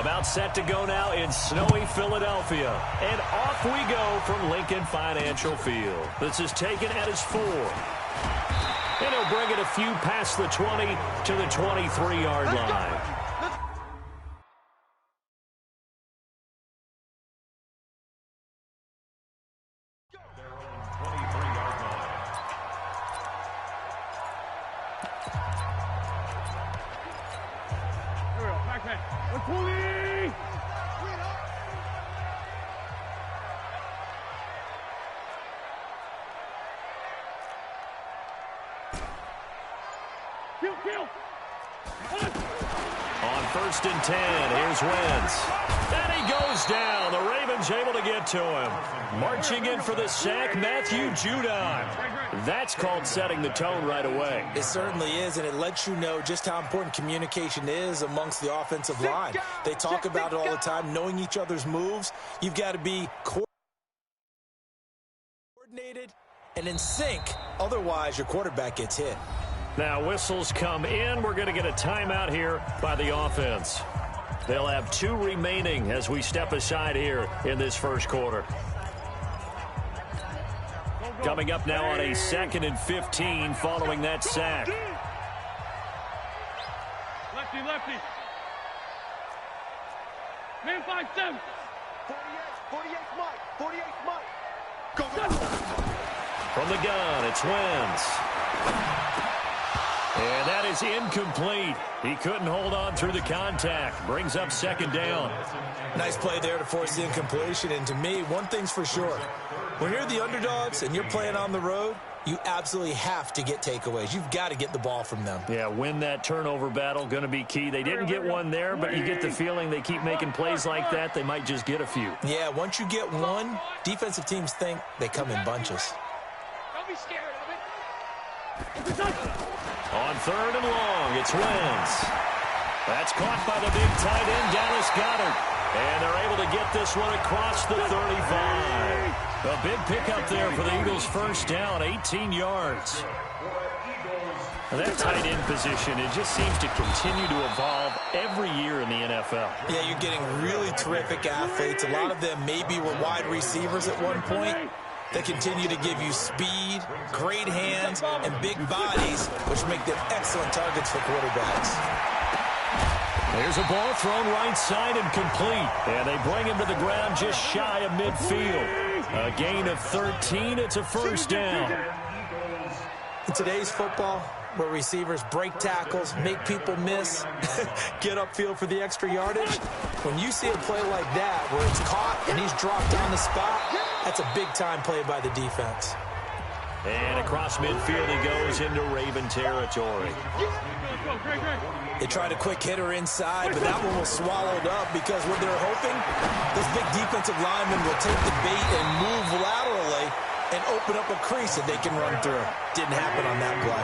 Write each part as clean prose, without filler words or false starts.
About set to go now in snowy Philadelphia. And off we go from Lincoln Financial Field. This is taken at his 4. And he'll bring it a few past the 20 to the 23-yard line. On 1st and 10, here's Wentz. And he goes down. The Ravens able to get to him. Marching in for the sack, Matthew Judon. That's called setting the tone right away. It certainly is, and it lets you know just how important communication is amongst the offensive line. They talk about it all the time, knowing each other's moves. You've got to be coordinated and in sync. Otherwise, your quarterback gets hit. Now whistles come in. We're going to get a timeout here by the offense. They'll have 2 remaining as we step aside here in this first quarter. Coming up now on a 2nd and 15 following that sack. Lefty, lefty. Man 5-7. 48 Mike. 48 Mike. Go, go. From the gun, it's Wentz. And that is incomplete. He couldn't hold on through the contact. Brings up 2nd down. Nice play there to force the incompletion. And to me, one thing's for sure. When you're the underdogs and you're playing on the road, you absolutely have to get takeaways. You've got to get the ball from them. Yeah, win that turnover battle, going to be key. They didn't get one there, but you get the feeling they keep making plays like that, they might just get a few. Yeah, once you get one, defensive teams think they come in bunches. Don't be scared of it. On 3rd and long, it's Wentz. That's caught by the big tight end, Dallas Goedert. And they're able to get this one across the 35. A big pickup there for the Eagles' first down, 18 yards. And that tight end position, it just seems to continue to evolve every year in the NFL. Yeah, you're getting really terrific athletes. A lot of them maybe were wide receivers at one point. They continue to give you speed, great hands, and big bodies, which make them excellent targets for quarterbacks. There's a ball thrown right side and complete. And they bring him to the ground just shy of midfield. A gain of 13. It's a first down. In today's football, where receivers break tackles, make people miss, get upfield for the extra yardage, when you see a play like that where it's caught and he's dropped on the spot, that's a big-time play by the defense. And across midfield he goes into Raven territory. They tried a quick hitter inside, but that one was swallowed up because what they're hoping, this big defensive lineman will take the bait and move laterally and open up a crease that they can run through. Didn't happen on that play.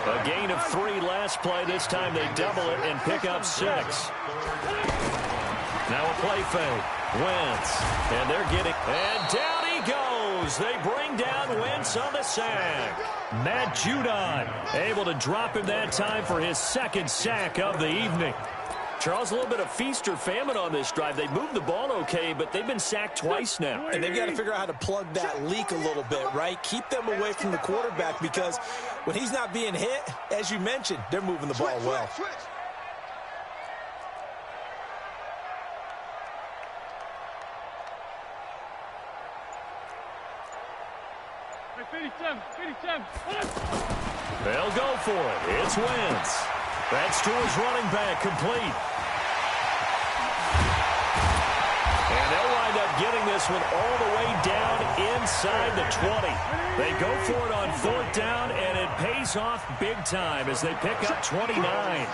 A gain of 3 last play. This time they double it and pick up 6. Now a play fake. Wentz. And they're getting... And down he goes. They bring down Wentz on the sack. Matt Judon able to drop him that time for his 2nd sack of the evening. Charles, a little bit of feast or famine on this drive. They moved the ball okay, but they've been sacked twice now. And they've got to figure out how to plug that leak a little bit, right? Keep them away from the quarterback because when he's not being hit, as you mentioned, they're moving the ball well. They'll go for it. It's Wentz. That's to his running back, complete. And they'll wind up getting this one all the way down inside the 20. They go for it on 4th down, and it pays off big time as they pick up 29.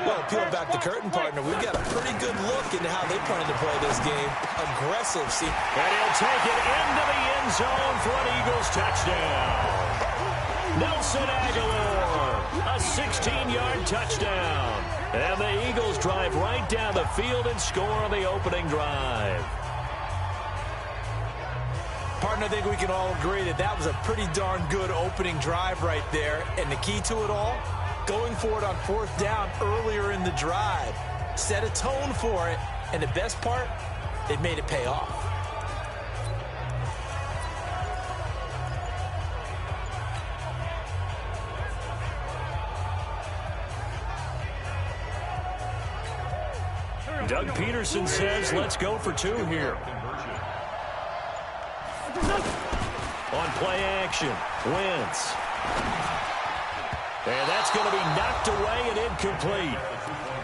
Well, peel back the curtain, partner. We've got a pretty good look into how they plan to play this game. Aggressive, see. And he'll take it into the end zone for an Eagles touchdown. Nelson Aguilar, a 16-yard touchdown. And the Eagles drive right down the field and score on the opening drive. Partner, I think we can all agree that that was a pretty darn good opening drive right there. And the key to it all, going for it on 4th down earlier in the drive. Set a tone for it, And the best part, they've made it pay off. Doug Peterson says, let's go for 2 here. On play action, Wentz. And that's going to be knocked away and incomplete.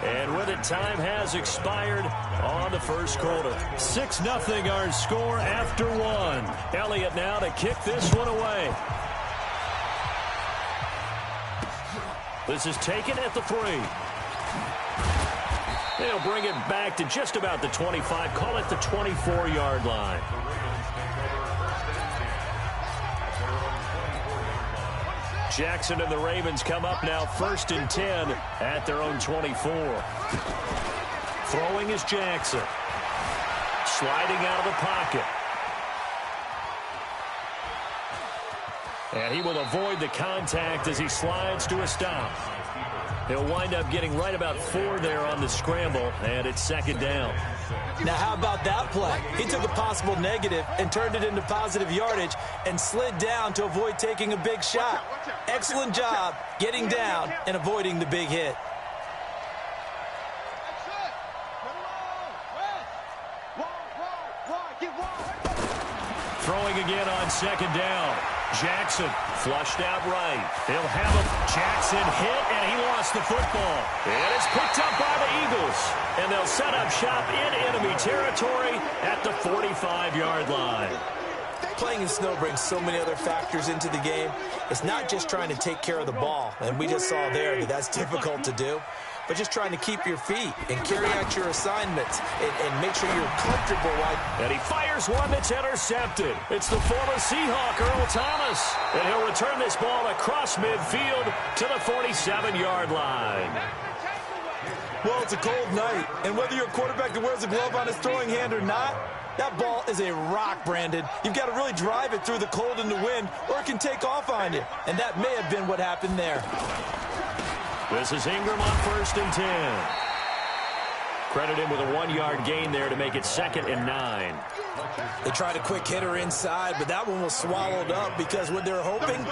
And with it, time has expired on the first quarter. 6-0 our score after 1. Elliott now to kick this one away. This is taken at the 3. They'll bring it back to just about the 25. Call it the 24-yard line. Jackson and the Ravens come up now 1st and 10 at their own 24. Throwing is Jackson. Sliding out of the pocket. And he will avoid the contact as he slides to a stop. He'll wind up getting right about 4 there on the scramble, and it's 2nd down. Now, how about that play? He took a possible negative and turned it into positive yardage and slid down to avoid taking a big shot. Excellent job getting down and avoiding the big hit. Throwing again on 2nd down. Jackson flushed out right. They'll have him. Jackson hit, and he lost the football. And it's picked up by the Eagles. And they'll set up shop in enemy territory at the 45-yard line. Playing in snow brings so many other factors into the game. It's not just trying to take care of the ball, and we just saw there that that's difficult to do, but just trying to keep your feet and carry out your assignments and make sure you're comfortable. And he fires one that's intercepted. It's the former Seahawk, Earl Thomas. And he'll return this ball across midfield to the 47-yard line. Well, it's a cold night, and whether you're a quarterback that wears a glove on his throwing hand or not, that ball is a rock, Brandon. You've got to really drive it through the cold and the wind, or it can take off on you. And that may have been what happened there. This is Ingram on 1st and 10. Credit him with a 1-yard gain there to make it 2nd and 9. They tried a quick hitter inside, but that one was swallowed up because what they're hoping,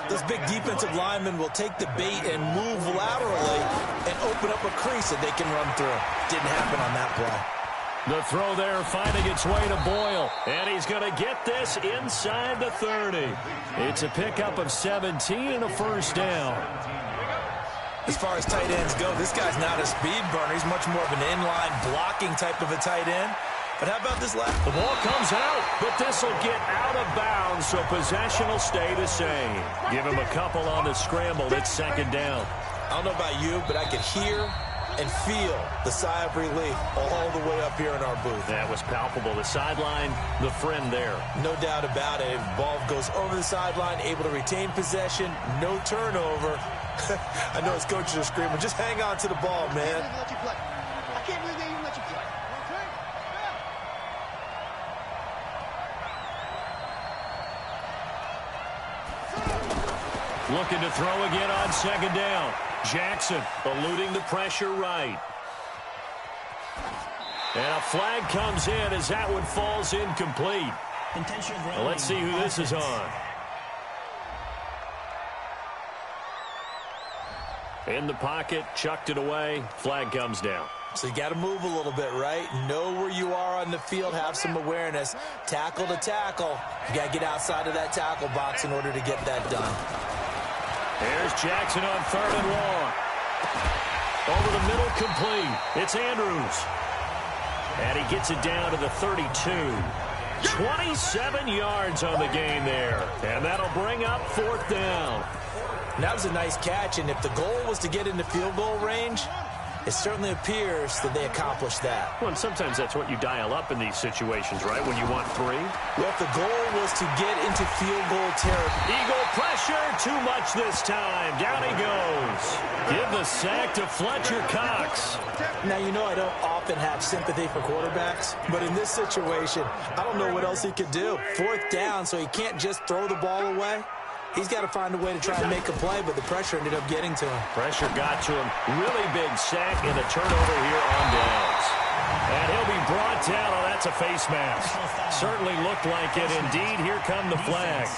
this big defensive lineman will take the bait and move laterally and open up a crease that they can run through. Didn't happen on that play. The throw there finding its way to Boyle. And he's going to get this inside the 30. It's a pickup of 17 and a 1st down. As far as tight ends go, this guy's not a speed burner. He's much more of an inline blocking type of a tight end. But how about this last? The ball comes out, but this will get out of bounds, so possession will stay the same. Give him a couple on the scramble. It's 2nd down. I don't know about you, but I could hear and feel the sigh of relief all the way up here in our booth. That was palpable. The sideline, the friend there. No doubt about it. Ball goes over the sideline, able to retain possession, no turnover. I know his coaches are screaming, just hang on to the ball, man. I can't believe they even let you play. Looking to throw again on 2nd down. Jackson eluding the pressure right. And a flag comes in as that one falls incomplete. Well, let's see who this is on. In the pocket, chucked it away, flag comes down. So you got to move a little bit, right? Know where you are on the field, have some awareness. Tackle to tackle. You got to get outside of that tackle box in order to get that done. There's Jackson on 3rd and long. Over the middle, complete. It's Andrews. And he gets it down to the 32. 27 yards on the game there. And that'll bring up 4th down. And that was a nice catch, and if the goal was to get into field goal range, it certainly appears that they accomplished that. Well, and sometimes that's what you dial up in these situations, right, when you want 3? Well, if the goal was to get into field goal territory. Eagle pressure, too much this time. Down he goes. Give the sack to Fletcher Cox. Now, you know I don't often have sympathy for quarterbacks, but in this situation, I don't know what else he could do. 4th down, so he can't just throw the ball away. He's got to find a way to try and make a play, but the pressure ended up getting to him. Pressure got to him. Really big sack and a turnover here on downs. And he'll be brought down. Oh, that's a face mask. Certainly looked like it. Indeed, here come the flags.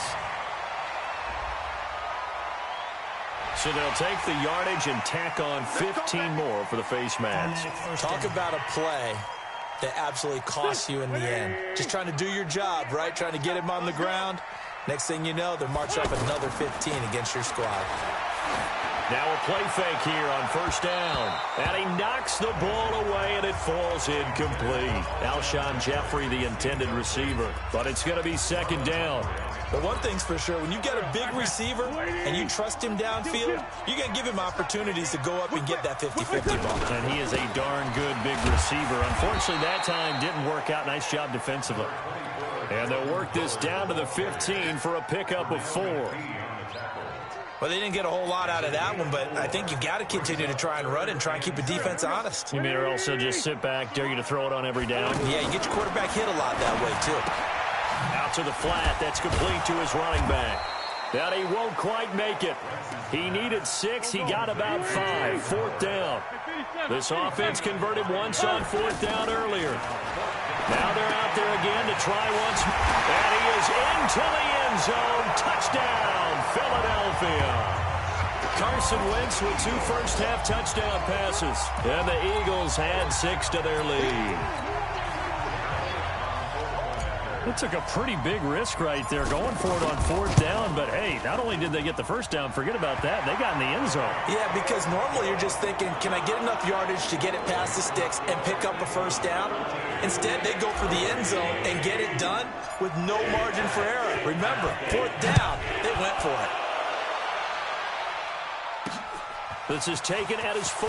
So they'll take the yardage and tack on 15 more for the face mask. Talk about a play that absolutely costs you in the end. Just trying to do your job, right? Trying to get him on the ground. Next thing you know, they're marching up another 15 against your squad. Now a play fake here on first down. And he knocks the ball away, and it falls incomplete. Alshon Jeffrey, the intended receiver. But it's going to be second down. But one thing's for sure, when you got a big receiver and you trust him downfield, you're going to give him opportunities to go up and get that 50-50 ball. And he is a darn good big receiver. Unfortunately, that time didn't work out. Nice job defensively. And they'll work this down to the 15 for a pickup of 4. Well, they didn't get a whole lot out of that one, but I think you got to continue to try and run and try and keep the defense honest. You mean or also just sit back, dare you to throw it on every down? Yeah, you get your quarterback hit a lot that way, too. Out to the flat. That's complete to his running back. That he won't quite make it. He needed 6. He got about 5. Fourth down. This offense converted once on fourth down earlier. Now they're out there again to try once more. And he is into the end zone. Touchdown, Philadelphia. Carson Wentz with 2 first-half touchdown passes. And the Eagles add 6 to their lead. It took a pretty big risk right there going for it on fourth down. But, hey, not only did they get the first down, forget about that, they got in the end zone. Yeah, because normally you're just thinking, can I get enough yardage to get it past the sticks and pick up a first down? Instead, they go for the end zone and get it done with no margin for error. Remember, fourth down, they went for it. This is taken at his 4.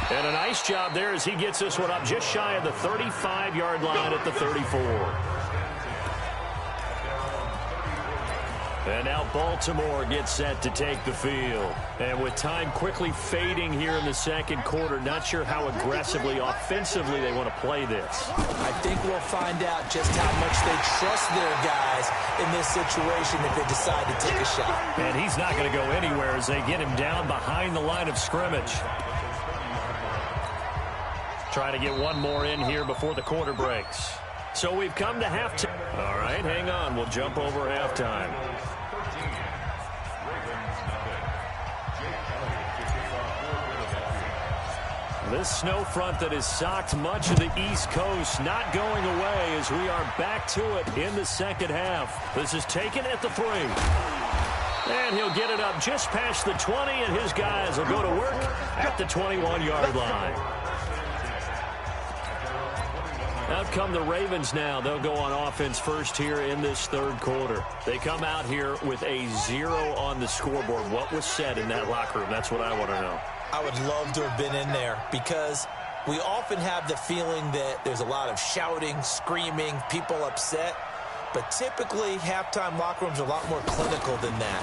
And a nice job there as he gets this one up just shy of the 35-yard line at the 34. And now Baltimore gets set to take the field. And with time quickly fading here in the second quarter, not sure how aggressively, offensively they want to play this. I think we'll find out just how much they trust their guys in this situation if they decide to take a shot. And he's not going to go anywhere as they get him down behind the line of scrimmage. Trying to get one more in here before the quarter breaks. So we've come to halftime. All right, hang on. We'll jump over halftime. This snow front that has socked much of the East Coast not going away as we are back to it in the second half. This is taken at the 3. And he'll get it up just past the 20, and his guys will go to work at the 21-yard line. Out come the Ravens now. They'll go on offense first here in this third quarter. They come out here with a 0 on the scoreboard. What was said in that locker room? That's what I want to know. I would love to have been in there because we often have the feeling that there's a lot of shouting, screaming, people upset. But typically, halftime locker rooms are a lot more clinical than that.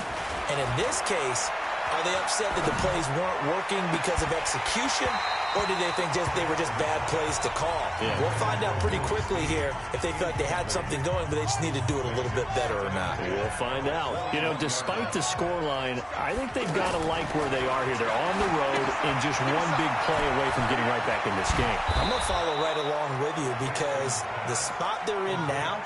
And in this case, are they upset that the plays weren't working because of execution? Or did they think they were just bad plays to call? Yeah. We'll find out pretty quickly here if they feel like they had something going, but they just need to do it a little bit better or not. We'll find out. You know, despite the scoreline, I think they've got to like where they are here. They're on the road and just one big play away from getting right back in this game. I'm going to follow right along with you because the spot they're in now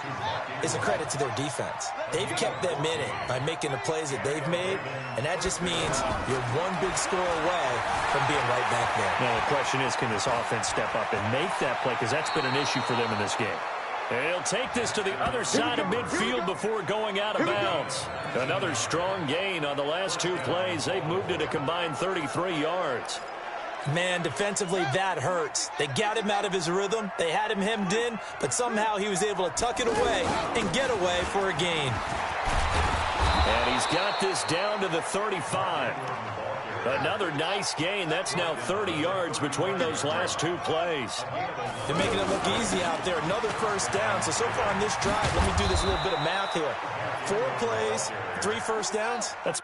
is a credit to their defense. They've kept them in it by making the plays that they've made, and that just means you're one big score away from being right back there. Now, the question is, can this offense step up and make that play? Because that's been an issue for them in this game. He'll take this to the other side of midfield before going out of bounds. Another strong gain on the last 2 plays. They've moved it a combined 33 yards. Man, defensively, that hurts. They got him out of his rhythm. They had him hemmed in, but somehow he was able to tuck it away and get away for a gain. And he's got this down to the 35. Another nice gain. That's now 30 yards between those last 2 plays. They're making it look easy out there. Another first down. So far on this drive, let me do this little bit of math here. 4 plays, 3 first downs. That's a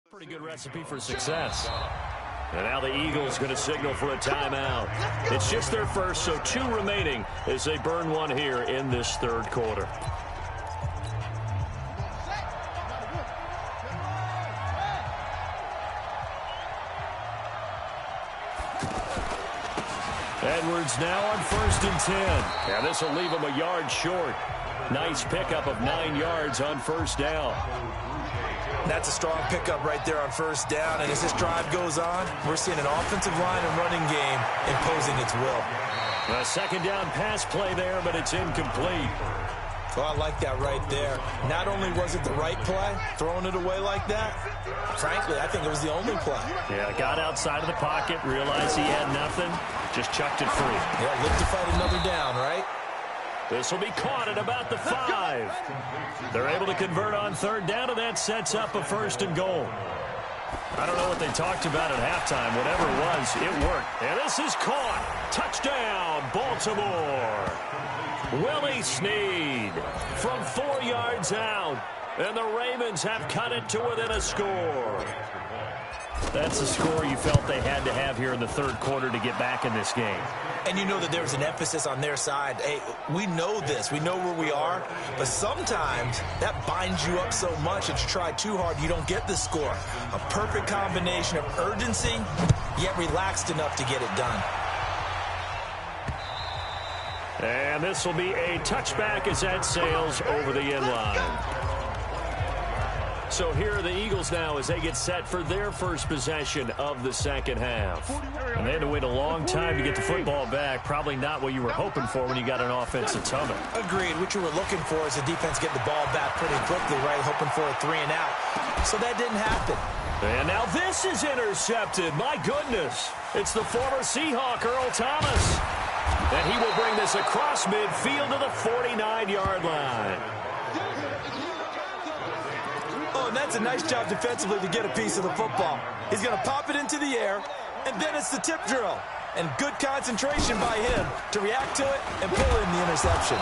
pretty good recipe for success. And now the Eagles going to signal for a timeout. It's just their first, so 2 remaining as they burn one here in this third quarter. Edwards now on 1st and 10. Yeah, this will leave him a yard short. Nice pickup of 9 yards on 1st down. That's a strong pickup right there on 1st down. And as this drive goes on, we're seeing an offensive line and running game imposing its will. A 2nd down pass play there, but it's incomplete. Well, I like that right there. Not only was it the right play, throwing it away like that, frankly, I think it was the only play. Yeah, got outside of the pocket, realized he had nothing, just chucked it free. Yeah, look to fight another down, right? This will be caught at about the 5. They're able to convert on 3rd down, and that sets up a 1st and goal. I don't know what they talked about at halftime. Whatever it was, it worked. And this is caught. Touchdown, Baltimore. Willie Snead from 4 yards out. And the Ravens have cut it to within a score. That's the score you felt they had to have here in the 3rd quarter to get back in this game. And you know that there's an emphasis on their side. Hey, we know this. We know where we are. But sometimes that binds you up so much that you try too hard, you don't get the score. A perfect combination of urgency, yet relaxed enough to get it done. And this will be a touchback as that sails over the end line. So here are the Eagles now as they get set for their first possession of the 2nd half. And they had to wait a long time to get the football back. Probably not what you were hoping for when you got an offensive tunnel. Agreed. What you were looking for is the defense getting the ball back pretty quickly, right? Hoping for a 3 and out. So that didn't happen. And now this is intercepted. My goodness. It's the former Seahawk, Earl Thomas. And he will bring this across midfield to the 49-yard line. Oh, and that's a nice job defensively to get a piece of the football. He's going to pop it into the air, and then it's the tip drill. And good concentration by him to react to it and pull in the interception.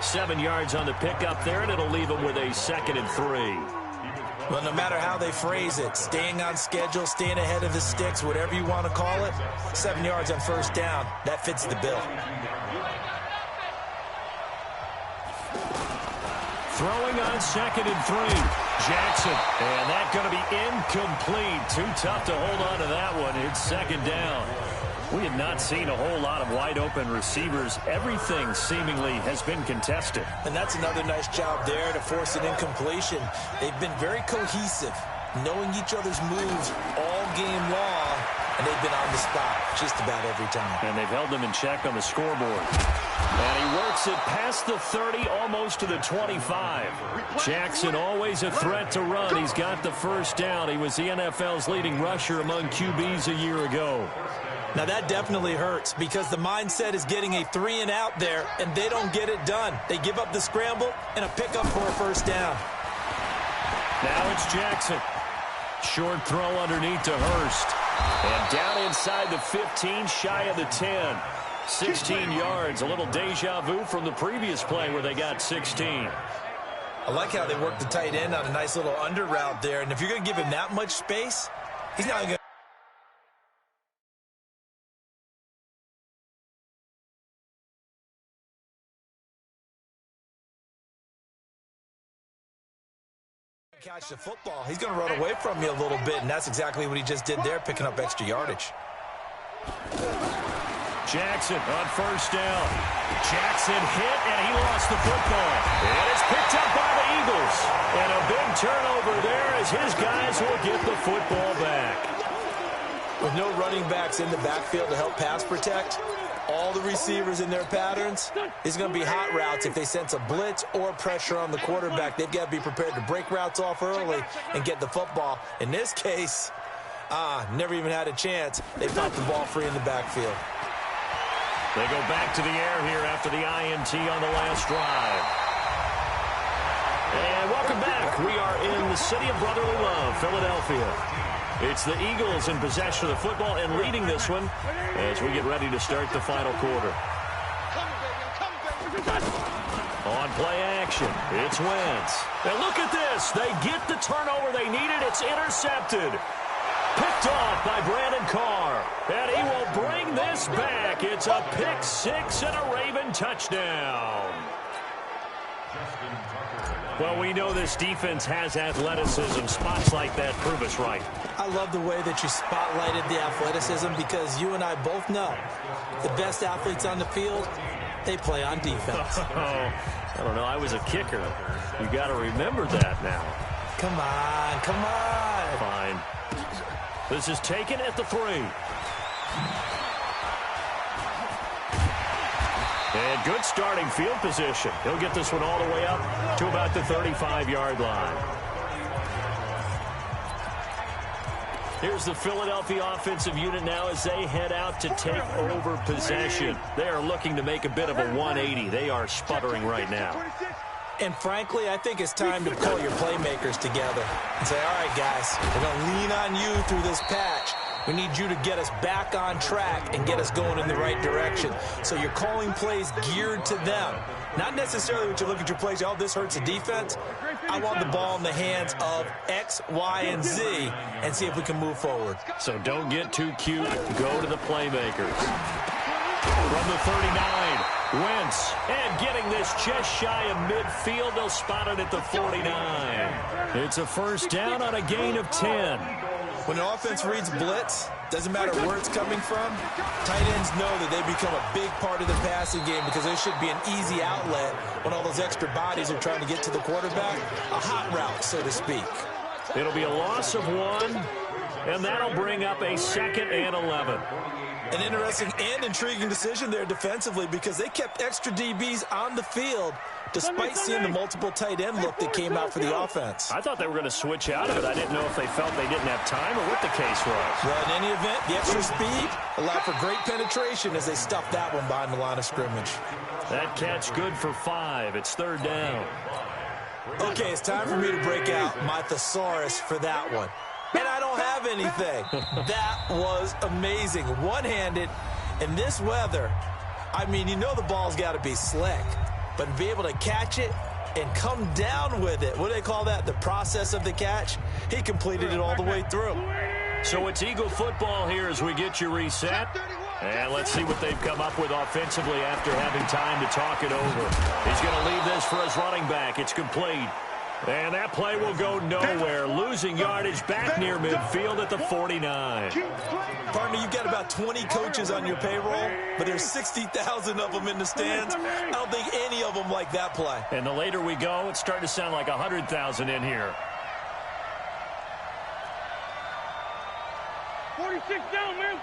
7 yards on the pickup there, and it'll leave him with a 2nd and 3. Well, no matter how they phrase it, staying on schedule, staying ahead of the sticks, whatever you want to call it, 7 yards on 1st down, that fits the bill. Throwing on 2nd and 3. Jackson. And that going to be incomplete. Too tough to hold on to that one. It's 2nd down. We have not seen a whole lot of wide-open receivers. Everything seemingly has been contested. And that's another nice job there to force an incompletion. They've been very cohesive, knowing each other's moves all game long, and they've been on the spot just about every time. And they've held them in check on the scoreboard. And he works it past the 30, almost to the 25. Jackson always a threat to run. He's got the 1st down. He was the NFL's leading rusher among QBs a year ago. Now that definitely hurts because the mindset is getting a 3 and out there, and they don't get it done. They give up the scramble and a pickup for a 1st down. Now it's Jackson. Short throw underneath to Hurst. And down inside the 15, shy of the 10. 16 yards, a little deja vu from the previous play where they got 16. I like how they work the tight end on a nice little under route there, and if you're going to give him that much space, he's not going to catch the football. He's going to run away from you a little bit, and that's exactly what he just did there, picking up extra yardage. Jackson on 1st down. Jackson hit, and he lost the football. And it's picked up by the Eagles. And a big turnover there as his guys will get the football back. With no running backs in the backfield to help pass protect, all the receivers in their patterns, it's going to be hot routes if they sense a blitz or pressure on the quarterback. They've got to be prepared to break routes off early and get the football. In this case, never even had a chance. They popped the ball free in the backfield. They go back to the air here after the INT on the last drive. And welcome back. We are in the city of brotherly love, Philadelphia. It's the Eagles in possession of the football and leading this one as we get ready to start the final quarter. On play action, it's Wentz. And look at this. They get the turnover they needed. It's intercepted. Picked off by Brandon Carr. And he will bring this back. It's a pick 6 and a Raven touchdown. Well, we know this defense has athleticism. Spots like that prove us right. I love the way that you spotlighted the athleticism because you and I both know the best athletes on the field, they play on defense. Oh, I don't know. I was a kicker. You got to remember that now. Come on, come on. Fine. This is taken at the 3. And good starting field position. He'll get this one all the way up to about the 35-yard line. Here's the Philadelphia offensive unit now as they head out to take over possession. They are looking to make a bit of a 180. They are sputtering right now. And frankly, I think it's time to pull your playmakers together and say, all right, guys, we're going to lean on you through this patch. We need you to get us back on track and get us going in the right direction. So you're calling plays geared to them. Not necessarily what you look at your plays, oh, this hurts the defense. I want the ball in the hands of X, Y, and Z and see if we can move forward. So don't get too cute. Go to the playmakers. From the 39, Wentz. And getting this just shy of midfield. They'll spot it at the 49. It's a first down on a gain of 10. When an offense reads blitz, doesn't matter where it's coming from, tight ends know that they become a big part of the passing game because they should be an easy outlet when all those extra bodies are trying to get to the quarterback. A hot route, so to speak. It'll be a loss of 1, and that'll bring up a 2nd and 11. An interesting and intriguing decision there defensively because they kept extra DBs on the field despite seeing the multiple tight end look that came out for the offense. I thought they were going to switch out of it. I didn't know if they felt they didn't have time or what the case was. Well, in any event, the extra speed allowed for great penetration as they stuffed that one behind the line of scrimmage. That catch good for 5. It's 3rd down. Okay, it's time for me to break out my thesaurus for that one. And I don't have anything. That was amazing. One-handed in this weather. I mean, you know the ball's got to be slick. But to be able to catch it and come down with it, what do they call that? The process of the catch? He completed it all the way through. So it's Eagle football here as we get you reset. And let's see what they've come up with offensively after having time to talk it over. He's going to leave this for his running back. It's complete. And that play will go nowhere. Losing yardage back near midfield at the 49. Partner, you've got about 20 coaches on your payroll, but there's 60,000 of them in the stands. I don't think any of them like that play. And the later we go, it's starting to sound like 100,000 in here. 46 down, man,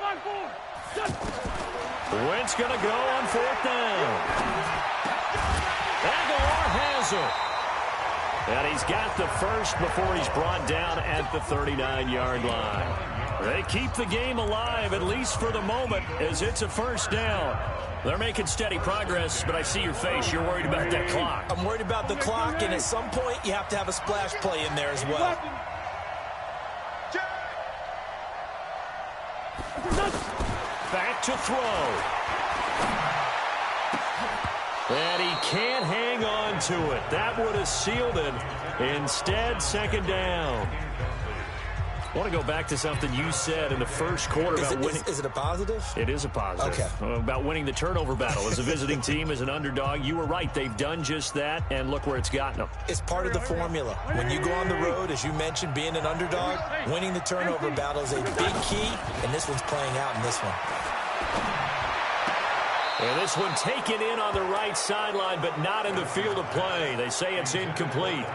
5-4. Wentz going to go on 4th down. Aguilar has it. And he's got the first before he's brought down at the 39-yard line. They keep the game alive, at least for the moment, as it's a first down. They're making steady progress, but I see your face. You're worried about that clock. I'm worried about the clock, and at some point, you have to have a splash play in there as well. Back to throw. And he can't hang on to it. That would have sealed it. Instead, 2nd down. I want to go back to something you said in the first quarter about winning. Is it a positive? It is a positive. Okay. About winning the turnover battle. As a visiting team, as an underdog, you were right. They've done just that, and look where it's gotten them. It's part of the formula. When you go on the road, as you mentioned, being an underdog, winning the turnover battle is a big key, and this one's playing out in this one. And this one taken in on the right sideline, but not in the field of play. They say it's incomplete.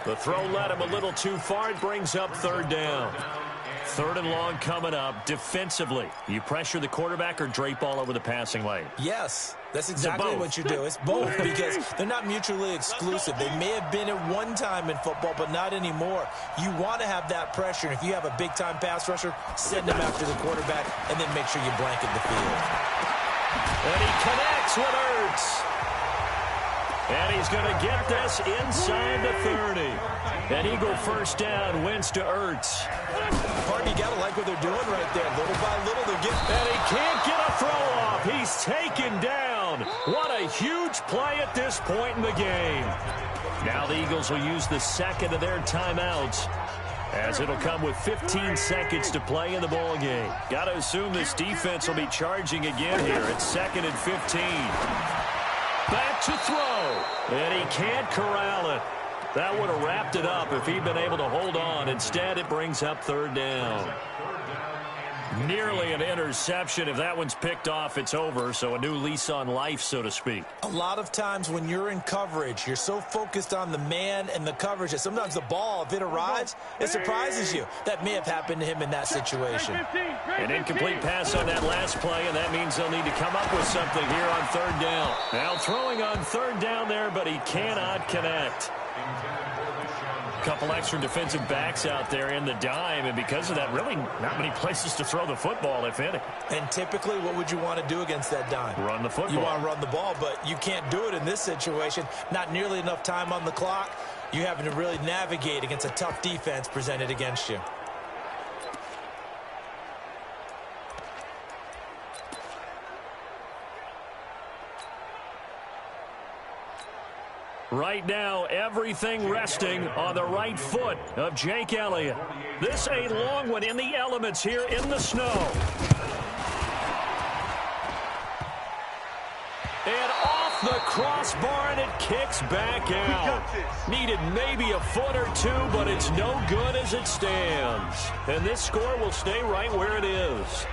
The throw led him a little too far. It brings up 3rd down. 3rd and long coming up. Defensively, you pressure the quarterback or drape all over the passing lane? Yes, that's exactly what you do. It's both because they're not mutually exclusive. They may have been at one time in football, but not anymore. You want to have that pressure. And if you have a big-time pass rusher, send them after the quarterback and then make sure you blanket the field. And he connects with Ertz. And he's going to get this inside the 30. An Eagle first down, Wentz to Ertz. Partner, you got to like what they're doing right there. Little by little, they're getting... And he can't get a throw off. He's taken down. What a huge play at this point in the game. Now the Eagles will use the second of their timeouts, as it'll come with 15 seconds to play in the ball game. Got to assume this defense will be charging again here. It's 2nd and 15. Back to throw. And he can't corral it. That would have wrapped it up if he'd been able to hold on. Instead, it brings up third down. Nearly an interception. If that one's picked off, it's over. So a new lease on life, so to speak. A lot of times when you're in coverage, you're so focused on the man and the coverage that sometimes the ball, if it arrives, it surprises you. That may have happened to him in that situation. An incomplete pass on that last play, and that means they'll need to come up with something here on third down. Now throwing on third down there, but he cannot connect. A couple extra defensive backs out there in the dime, and because of that, really not many places to throw the football, if any. And typically, what would you want to do against that dime? Run the football. You want to run the ball, but you can't do it in this situation. Not nearly enough time on the clock. You having to really navigate against a tough defense presented against you. Right now, everything resting on the right foot of Jake Elliott. This a long one in the elements here in the snow. And off the crossbar, and it kicks back out. Needed maybe a foot or two, but it's no good as it stands. And this score will stay right where it is.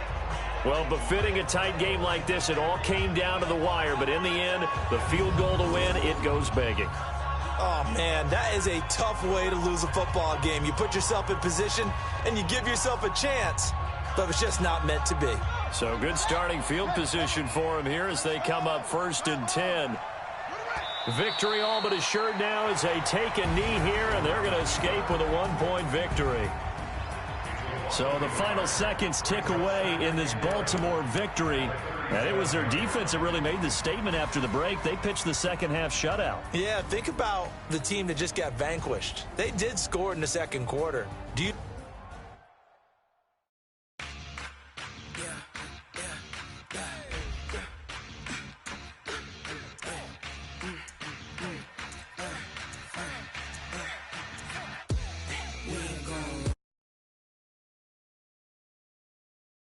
Well, befitting a tight game like this, it all came down to the wire. But in the end, the field goal to win, it goes begging. Oh, man, that is a tough way to lose a football game. You put yourself in position, and you give yourself a chance. But it's just not meant to be. So good starting field position for him here as they come up 1st and 10. Victory all but assured now as they take a knee here, and they're going to escape with a 1-point victory. So the final seconds tick away in this Baltimore victory. And it was their defense that really made the statement after the break. They pitched the second half shutout. Yeah, think about the team that just got vanquished. They did score in the second quarter. Do you